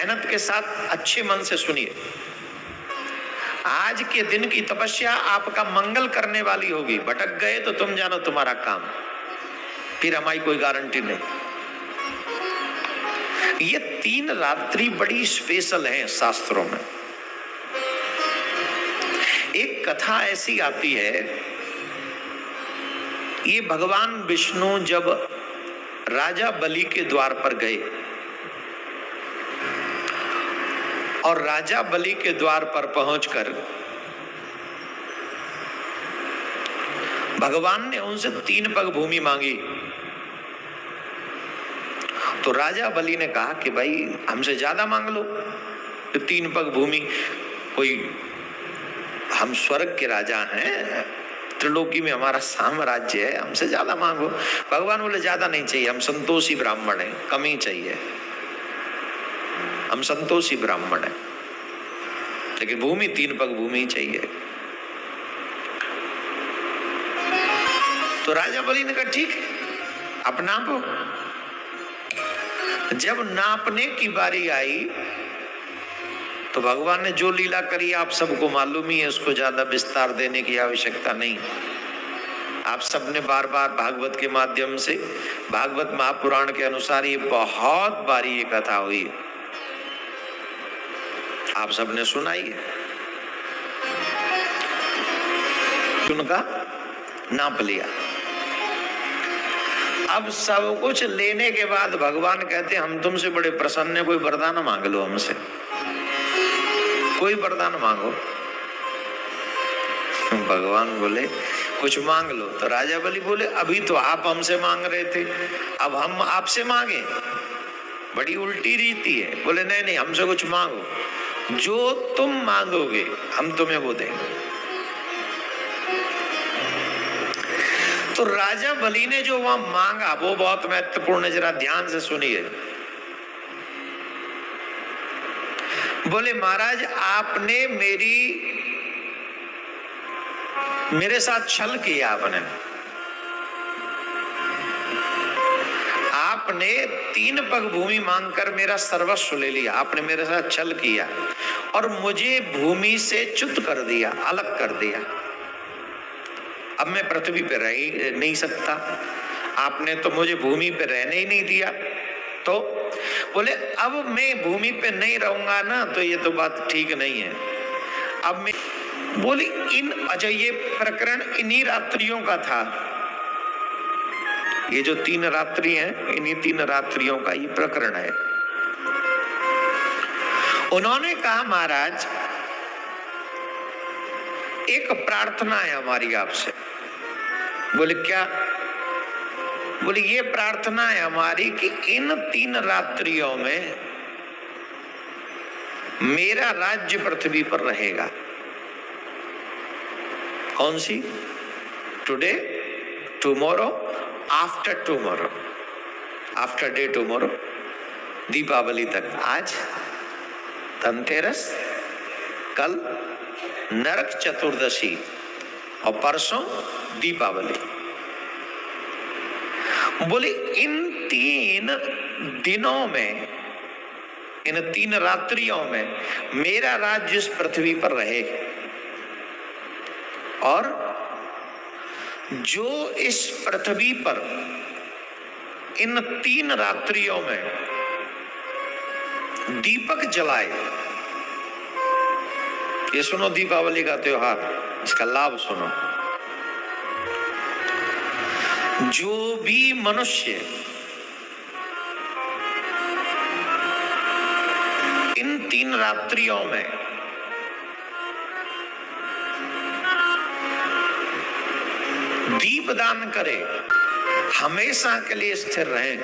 मेहनत के साथ अच्छे मन से सुनिए। आज के दिन की तपस्या आपका मंगल करने वाली होगी। भटक गए तो तुम जानो तुम्हारा काम, फिर हमारी कोई गारंटी नहीं। ये 3 रात्रि बड़ी स्पेशल है शास्त्रों में। एक कथा ऐसी आती है, ये भगवान विष्णु जब राजा बलि के द्वार पर गए और राजा बलि के द्वार पर पहुंचकर भगवान ने उनसे 3 पग भूमि मांगी। तो राजा बलि ने कहा कि भाई हमसे ज्यादा मांग लो, तो 3 पग भूमि, कोई हम स्वर्ग के राजा हैं, त्रिलोकी में हमारा साम्राज्य है, हमसे ज्यादा मांगो। भगवान बोले ज्यादा नहीं चाहिए, हम संतोषी ब्राह्मण हैं, कम ही चाहिए, हम संतोषी ब्राह्मण हैं, लेकिन भूमि 3 पग भूमि चाहिए। तो राजा बलि ने कहा ठीक है, आप नापो। जब नापने की बारी आई तो भगवान ने जो लीला करी आप सबको मालूम ही है, उसको ज्यादा विस्तार देने की आवश्यकता नहीं। आप सबने बार बार भागवत के माध्यम से, भागवत महापुराण के अनुसार ये बहुत बारी ये कथा हुई, आप सबने सुनाई है। उनका नाप लिया। अब सब कुछ लेने के बाद भगवान कहते हम तुमसे बड़े प्रसन्न हैं, कोई वरदान मांग लो हमसे, कोई वरदान मांगो। भगवान बोले कुछ मांग लो। तो राजा बलि बोले अभी तो आप हमसे मांग रहे थे, अब हम आपसे मांगे, बड़ी उल्टी रीति है। बोले नहीं नहीं, हमसे कुछ मांगो, जो तुम मांगोगे हम तुम्हें वो देंगे। तो राजा बलि ने जो वहां मांगा वो बहुत महत्वपूर्ण है, जरा ध्यान से सुनिए। बोले महाराज आपने मेरे साथ छल किया, आपने 3 पग भूमि मांगकर मेरा सर्वस्व ले लिया, आपने मेरे साथ छल किया और मुझे भूमि से च्युत कर दिया, अलग कर दिया। अब मैं पृथ्वी पे रह ही नहीं सकता, आपने तो मुझे भूमि पे रहने ही नहीं दिया। तो बोले अब मैं भूमि पे नहीं रहूंगा ना, तो ये तो बात ठीक नहीं है। अब मैं बोली इन अच्छा, ये प्रकरण इन्हीं रात्रियों का था, ये जो 3 रात्रि हैं, इन्हीं 3 रात्रियों का ये प्रकरण है। उन्होंने कहा महाराज एक प्रार्थना है हमारी आपसे। बोले क्या? बोले ये प्रार्थना है हमारी कि इन 3 रात्रियों में मेरा राज्य पृथ्वी पर रहेगा। कौन सी? Today, tomorrow, after tomorrow, after day tomorrow, Deepawali तक। आज धनतेरस, कल नरक चतुर्दशी और परसों दीपावली। बोले इन 3 दिनों में, इन 3 रात्रियों में मेरा राज्य इस पृथ्वी पर रहे और जो इस पृथ्वी पर इन 3 रात्रियों में दीपक जलाए, ये सुनो दीपावली का त्योहार, इसका लाभ सुनो। जो भी मनुष्य इन 3 रात्रियों में दीपदान करे, हमेशा के लिए स्थिर रहे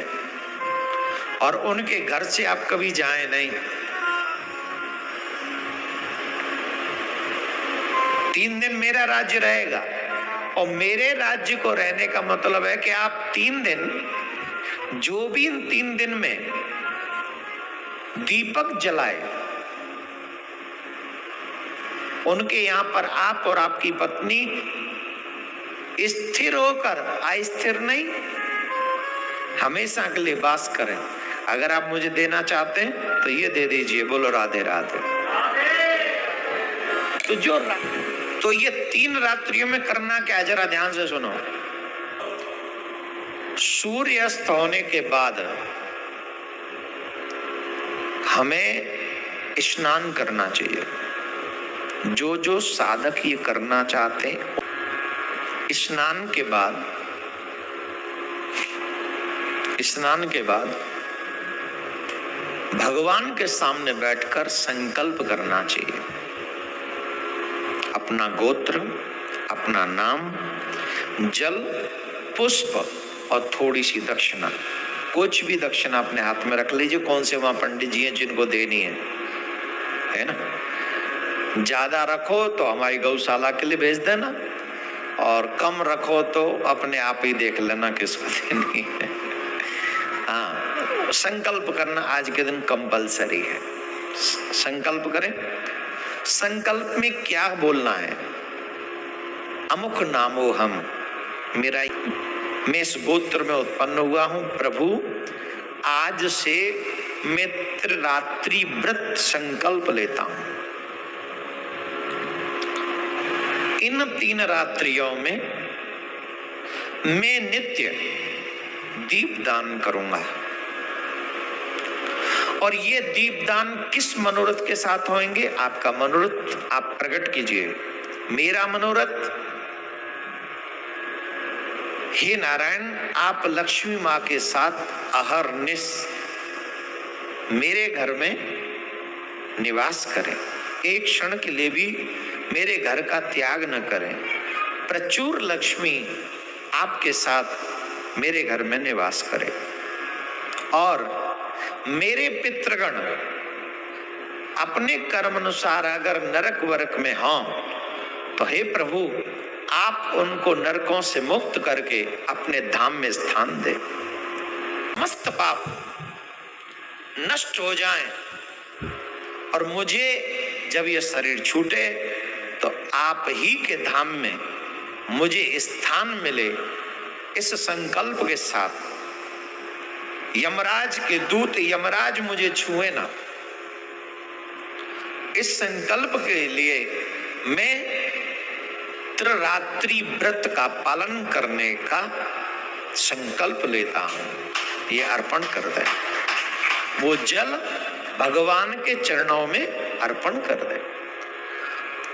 और उनके घर से आप कभी जाएं नहीं। 3 दिन मेरा राज्य रहेगा और मेरे राज्य को रहने का मतलब है कि आप 3 दिन, जो भी इन 3 दिन में दीपक जलाए, उनके यहां पर आप और आपकी पत्नी स्थिर होकर, अस्थिर नहीं, हमेशा के लिए वास करें। अगर आप मुझे देना चाहते हैं तो ये दे दीजिए। बोलो राधे राधे। तो ये 3 रात्रियों में करना क्या, जरा ध्यान से सुनो। सूर्य अस्त होने के बाद हमें स्नान करना चाहिए। जो जो साधक ये करना चाहते हैं, स्नान के बाद भगवान के सामने बैठकर संकल्प करना चाहिए। अपना गोत्र, अपना नाम, जल, पुष्प और थोड़ी सी दक्षिणा, कुछ भी दक्षिणा अपने हाथ में रख लीजिए। कौन से वहां पंडित जी हैं जिनको देनी है ना। ज्यादा रखो तो हमारी गौशाला के लिए भेज देना, और कम रखो तो अपने आप ही देख लेना किसको देनी है। हाँ, संकल्प करना आज के दिन कंपलसरी है। संकल्प करें। संकल्प में क्या बोलना है? अमुक नामो हम, मैं इस गोत्र में उत्पन्न हुआ हूं। प्रभु आज से मैं त्रिरात्रि व्रत संकल्प लेता हूं। इन 3 रात्रियों में मैं नित्य दीपदान करूंगा। और ये दीपदान किस मनोरथ के साथ होंगे? आपका मनोरथ आप प्रकट कीजिए। मेरा मनोरथ, हे नारायण, आप लक्ष्मी माँ के साथ अहरनिश मेरे घर में निवास करें। एक क्षण के लिए भी मेरे घर का त्याग न करें। प्रचुर लक्ष्मी आपके साथ मेरे घर में निवास करें। और मेरे पितृगण अपने कर्म अनुसार अगर नरक वरक में हों तो हे प्रभु, आप उनको नरकों से मुक्त करके अपने धाम में स्थान दे। समस्त पाप नष्ट हो जाएं, और मुझे जब यह शरीर छूटे तो आप ही के धाम में मुझे स्थान मिले। इस संकल्प के साथ यमराज के दूत यमराज मुझे छुए ना। इस संकल्प के लिए मैं त्रिरात्रि व्रत का पालन करने का संकल्प लेता हूं। ये अर्पण कर दे। वो जल भगवान के चरणों में अर्पण कर दे।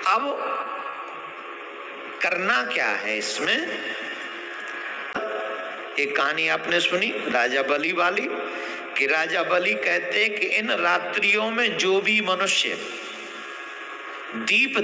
अब करना क्या है इसमें? एक कहानी आपने सुनी राजा बलि वाली, कि राजा बलि कहते हैं कि इन रात्रियों में जो भी मनुष्य दीप